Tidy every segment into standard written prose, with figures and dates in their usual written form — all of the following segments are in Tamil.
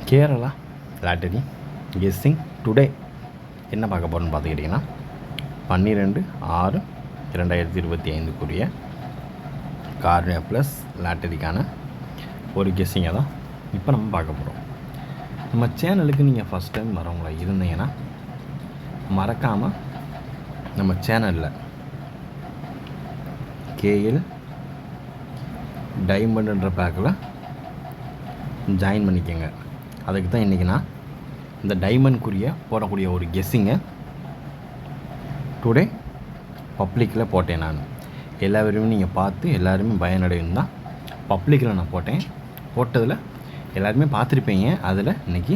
கேரளா லாட்டரி கெஸ்ஸிங் டுடே என்ன பார்க்க போகிறோன்னு பார்த்துக்கிட்டிங்கன்னா 12/6/2025 கார்னியா ப்ளஸ் லாட்டரிக்கான ஒரு கெஸ்ஸிங்கை தான் இப்போ நம்ம பார்க்க போகிறோம். நம்ம சேனலுக்கு நீங்கள் ஃபஸ்ட் டைம் வரவங்கள இருந்தீங்கன்னா மறக்காமல் நம்ம சேனலில் கேஎல் டைமண்டுன்ற பேக்கில் ஜாயின் பண்ணிக்கோங்க. அதுக்கு தான் இன்றைக்கி நான் இந்த டைமண்ட்குரிய போடக்கூடிய ஒரு கெஸ்ஸிங்கை டுடே பப்ளிக்கில் போட்டேன். நான் எல்லாருமே நீங்கள் பார்த்து எல்லாருமே பயனடையும் தான் பப்ளிக்கில் நான் போட்டதில் எல்லாருமே பார்த்துருப்பீங்க. அதில் இன்றைக்கி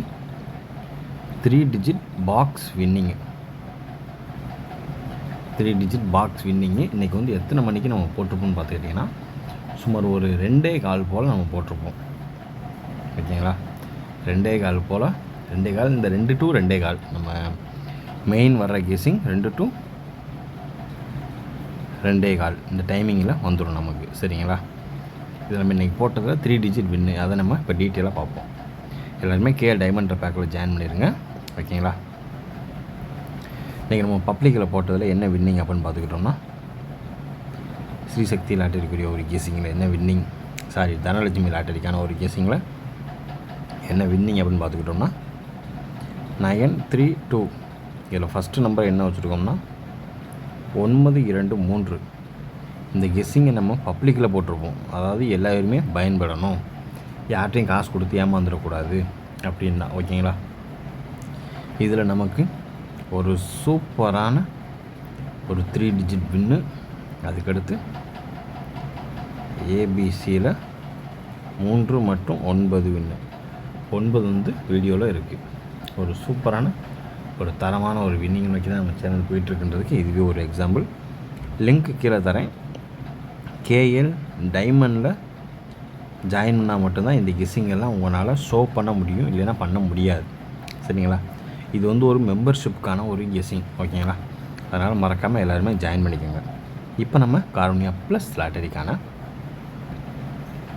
3 டிஜிட் பாக்ஸ் வின்னிங்கு இன்றைக்கி வந்து எத்தனை மணிக்கு நம்ம போட்டிருப்போம்னு பார்த்துக்கிட்டிங்கன்னா சுமார் ஒரு 2:15 போல் நம்ம போட்டிருப்போம். ஓகேங்களா, 2:15 போல், 2:15 இந்த 2 to 2:15 நம்ம மெயின் வர்ற கெஸ்ஸிங் 2 to 2:15 இந்த டைமிங்கில் வந்துடும் நமக்கு. சரிங்களா, இது நம்ம இன்றைக்கி போட்டதில் 3 டிஜிட் வின்னு, அதை நம்ம இப்போ டீட்டெயிலாக பார்ப்போம். எல்லாருமே கேஎல் டைமண்ட் பேக்கில் ஜாயின் பண்ணிடுங்க. ஓகேங்களா, இன்றைக்கி நம்ம பப்ளிக்கில் போட்டதில் என்ன வின்னிங் அப்படின்னு பார்த்துக்கிட்டோம்னா ஸ்ரீசக்தி லாட்டரிக்குரிய ஒரு கெஸ்ஸிங்கில் என்ன வின்னிங், தனலட்சுமி லாட்டரிக்கான ஒரு கெஸ்ஸிங்கில் என்ன வின்னிங் அப்படின்னு பார்த்துக்கிட்டோம்னா 932. இதில் ஃபஸ்ட்டு நம்பர் என்ன வச்சுருக்கோம்னா 923. இந்த கெஸ்ஸிங்கை நம்ம பப்ளிக்கில் போட்டிருப்போம். அதாவது எல்லாருமே பயன்படணும், யார்கிட்டையும் காசு கொடுத்து ஏமாந்துடக்கூடாது அப்படின்னா. ஓகேங்களா, இதில் நமக்கு ஒரு சூப்பரான ஒரு 3 டிஜிட் வின்னு. அதுக்கடுத்து ஏபிசியில் 3 மற்றும் 9 வின்னு. 9 வந்து வீடியோவில் இருக்குது. ஒரு சூப்பரான ஒரு தரமான ஒரு வின்னிங் நோக்கி தான் நம்ம சேனல் போயிட்டுருக்குன்றதுக்கு இதுவே ஒரு எக்ஸாம்பிள். லிங்க் கீழே தரேன். கேஎல் டைமண்டில் ஜாயின் பண்ணால் மட்டும்தான் இந்த கெஸ்ஸிங்கெல்லாம் உங்களால் ஷோ பண்ண முடியும், இல்லைன்னா பண்ண முடியாது. சரிங்களா, இது வந்து ஒரு மெம்பர்ஷிப்புக்கான ஒரு கெஸ்ஸிங். ஓகேங்களா, அதனால் மறக்காமல் எல்லாருமே ஜாயின் பண்ணிக்கோங்க. இப்போ நம்ம கார்னியா ப்ளஸ் லாட்டரிக்கான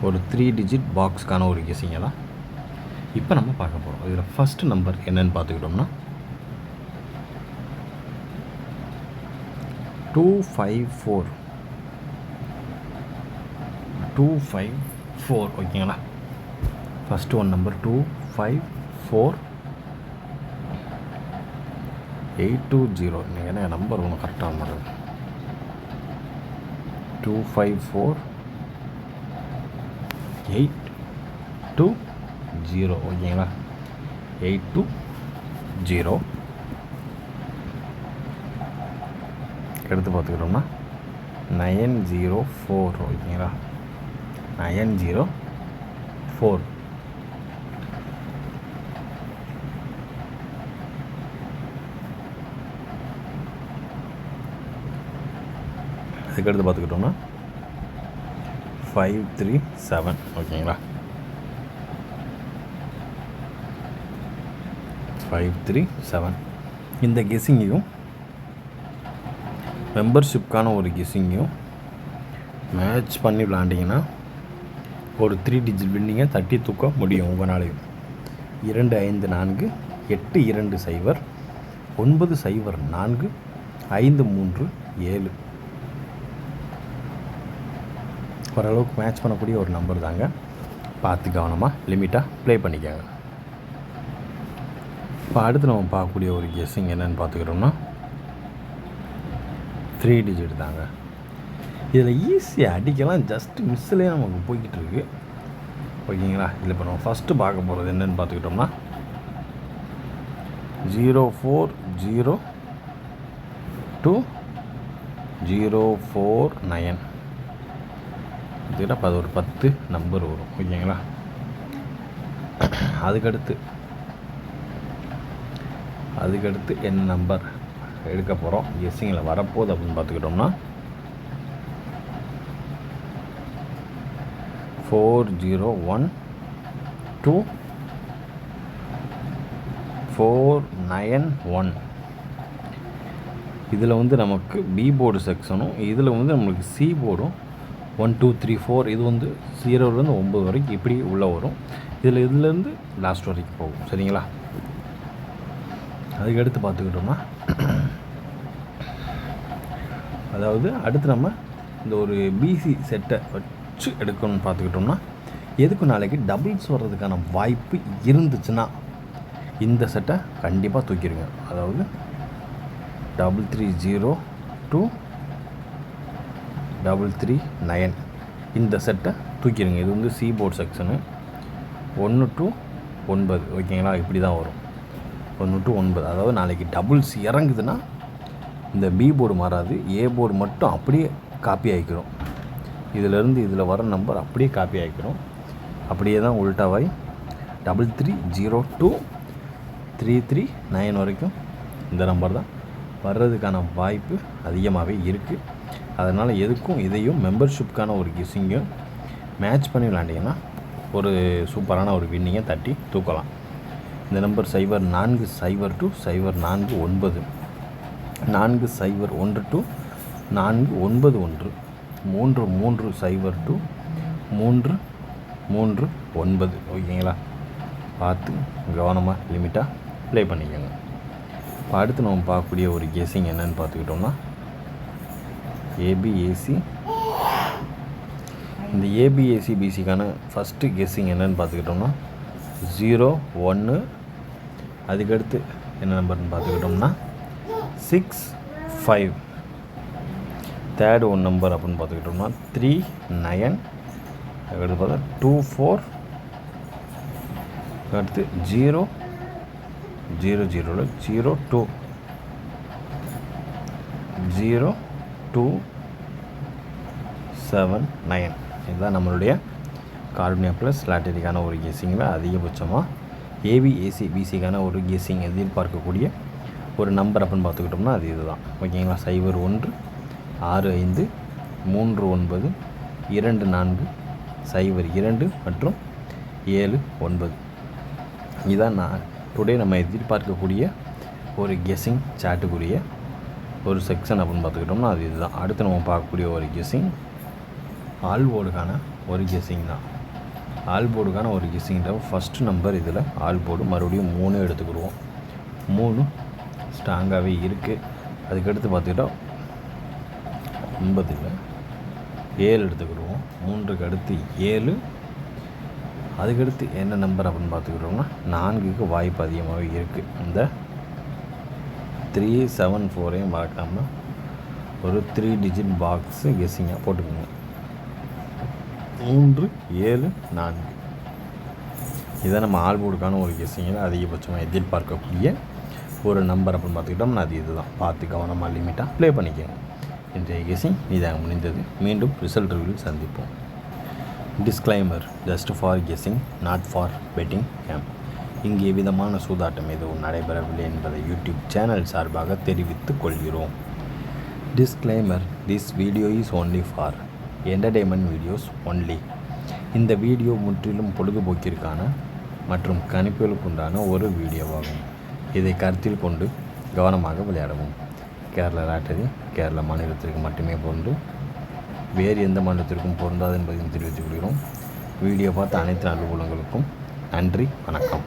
ஒரு 3 டிஜிட் பாக்ஸ்க்கான ஒரு கெஸ்ஸிங்கை தான் இப்போ நம்ம பார்க்க போகிறோம். இதில் ஃபஸ்ட்டு நம்பர் என்னென்னு பார்த்துக்கிட்டோம்னா 254. ஓகேங்களா, ஃபஸ்ட்டு ஒன் நம்பர் 254 820. நீங்கள் என்ன நம்பர் ஒன்று கரெக்டாக வந்துடுது. 254 820. ஓகேங்களா, 820. எடுத்து பார்த்துக்கிட்டோம்னா 904. ஓகேங்களா, 904. அதுக்கடுத்து பார்த்துக்கிட்டோம்னா 537. ஓகேங்களா, 537. இந்த கெஸ்ஸிங்கையும் மெம்பர்ஷிப்கான ஒரு கெஸ்ஸிங்கையும் மேட்ச் பண்ணி விளாண்டிங்கன்னா ஒரு 3 டிஜிட் வின்னிங்கை தட்டி தூக்க முடியும் உங்களாலையும். 254 820 904 537. ஓரளவுக்கு மேட்ச் பண்ணக்கூடிய ஒரு நம்பர் தாங்க. பார்த்து கவனமாக லிமிட்டாக ப்ளே பண்ணிக்கோங்க. இப்போ அடுத்து நம்ம பார்க்கக்கூடிய ஒரு கெஸ்ஸிங் என்னென்னு பார்த்துக்கிட்டோம்னா 3 டிஜிட் தாங்க. இதில் ஈஸியாக அடிக்கலாம், ஜஸ்ட் மிஸ்ஸிலே நமக்கு போய்கிட்டு இருக்கு. ஓகேங்களா, இதில் இப்போ நம்ம ஃபஸ்ட்டு பார்க்க போகிறது என்னென்னு பார்த்துக்கிட்டோம்னா 040 to 049. இதுக்கிட்ட ஒரு 10 நம்பர் வரும். ஓகேங்களா, அதுக்கடுத்து என்ன நம்பர் எடுக்க போகிறோம் கெஸ்ஸிங்கில் வரப்போகுது அப்படின்னு பார்த்துக்கிட்டோம்னா 401 to 491. இதில் வந்து நமக்கு பி போர்டு செக்ஷனும், இதில் வந்து நம்மளுக்கு சி போர்டும் 1 2 3 4. இது வந்து 0லேருந்து 9 வரைக்கும் இப்படி உள்ளே வரும். இதுலேருந்து லாஸ்ட் வரைக்கும் போகும். சரிங்களா? அதுக்கடுத்து பார்த்துக்கிட்டோம்னா, அதாவது அடுத்து நம்ம இந்த ஒரு பிசி செட்டை வச்சு எடுக்கணும்னு பார்த்துக்கிட்டோம்னா, எதுக்கு நாளைக்கு டபுள்ஸ் வர்றதுக்கான வாய்ப்பு இருந்துச்சுன்னா இந்த செட்டை கண்டிப்பாக தூக்கிடுங்க. அதாவது 330 to 339 இந்த செட்டை தூக்கிடுங்க. இது வந்து சி போர்டு செக்ஷனு 1 to 9. ஓகேங்களா? இப்படி தான் வரும் 1 to 9. அதாவது நாளைக்கு டபுள்ஸ் இறங்குதுன்னா இந்த பி போர்டு மாறாது, ஏ போர்டு மட்டும் அப்படியே காப்பி ஆகிக்கிறோம். இதிலேருந்து இதில் வர நம்பர் அப்படியே காப்பி ஆகிக்கிறோம். அப்படியே தான் உல்ட்டாவாய் 330 to 339 வரைக்கும் இந்த நம்பர் தான் வர்றதுக்கான வாய்ப்பு அதிகமாகவே இருக்குது. அதனால் எதுக்கும் இதையும் மெம்பர்ஷிப்புக்கான ஒரு கிஸ்ஸிங்கும் மேட்ச் பண்ணி விளாண்டிங்கன்னா ஒரு சூப்பரான ஒரு வின்னிங்கை தட்டி தூக்கலாம். இந்த நம்பர் 04 to 049, 401 to 491, 330 to 339. ஓகேங்களா? பார்த்து கவனமாக லிமிட்டாக ப்ளே பண்ணிக்கோங்க. இப்போ அடுத்து நம்ம பார்க்கக்கூடிய ஒரு கெஸ்ஸிங் என்னென்னு பார்த்துக்கிட்டோம்னா, ஏபிஏசி. இந்த ஏபிஏசி பிசிக்கான ஃபஸ்ட்டு கெஸ்ஸிங் என்னென்னு பார்த்துக்கிட்டோம்னா 01. அதுக்கடுத்து என்ன நம்பர்னு பார்த்துக்கிட்டோம்னா 65. தேர்டு ஒன் நம்பர் அப்படின்னு பார்த்துக்கிட்டோம்னா 39. அதுக்கடுத்து பார்த்தா 24. அடுத்து 000 02 0279. இதுதான் நம்மளுடைய கார்பனியா ப்ளஸ் லாட்டரிக்கான ஒரு கெஸ்ஸிங்கில் அதிகபட்சமாக ஏபிஏசி பிசிக்கான ஒரு கெஸ்ஸிங் எதிர்பார்க்கக்கூடிய ஒரு நம்பர் அப்படின்னு பார்த்துக்கிட்டோம்னா அது இதுதான். ஓகேங்களா? 01 65 39 24 02 மற்றும் 79. இதுதான் நான் டுடே நம்ம எதிர்பார்க்கக்கூடிய ஒரு கெஸ்ஸிங் சாட்டுக்குரிய ஒரு செக்ஷன் அப்படின்னு பார்த்துக்கிட்டோம்னா அது இதுதான். அடுத்து நம்ம பார்க்கக்கூடிய ஒரு கெஸ்ஸிங் ஆல்போர்டுக்கான ஒரு கெஸ்ஸிங் தான். ஆல்போர்டுக்கான ஒரு கெஸ்ஸிங்கிற ஃபஸ்ட்டு நம்பர் இதில் ஆல்போர்டு மறுபடியும் 3 எடுத்துக்கிடுவோம். 3 ஸ்ட்ராங்காகவே இருக்குது. அதுக்கடுத்து பார்த்துக்கிட்டோம் 9 இல்லை 7 எடுத்துக்கிடுவோம். 3க்கு அடுத்து 7. அதுக்கடுத்து என்ன நம்பர் அப்படின்னு பார்த்துக்கிட்டோம்னா 4க்கு வாய்ப்பு அதிகமாகவே இருக்குது. இந்த 374ஐயும் பார்க்காமல் ஒரு 3 டிஜிட் பாக்ஸு கெஸ்ஸிங்காக போட்டுக்கோங்க. 3 7 4 இதை நம்ம ஆல்போர்டுக்கான ஒரு கெஸ்ஸிங்கில் அதிகபட்சமாக எதிர்பார்க்கக்கூடிய ஒரு நம்பர் அப்படின்னு பார்த்துக்கிட்டோம்னா அது இதுதான். பார்த்து கவனமாக லிமிட்டாக ப்ளே பண்ணிக்கோங்க. இன்றைய கெஸ்ஸிங் இதாக முடிந்தது. மீண்டும் ரிசல்ட் ரிவ்யூவில் சந்திப்போம். Disclaimer: just for guessing, not for betting camp. இங்கே எவ்விதமான சூதாட்டம் எதுவும் நடைபெறவில்லை என்பதை யூடியூப் சேனல் சார்பாக தெரிவித்துக் கொள்கிறோம். Disclaimer: this video is only for entertainment videos only. இந்த வீடியோ முற்றிலும் பொழுதுபோக்கிற்கான மற்றும் கணிப்புகளுக்குண்டான ஒரு வீடியோவாகும். இதை கருத்தில் கொண்டு கவனமாக விளையாடவும். கேரளா லாட்டரி கேரளா மாநிலத்திற்கு மட்டுமே பொருந்தும், வேறு எந்த மாநிலத்திற்கும் பொருந்தாது என்பதையும் தெரிவித்துக் கொள்கிறோம். வீடியோ பார்த்த அனைத்து அனுகூலங்களுக்கும் நன்றி, வணக்கம்.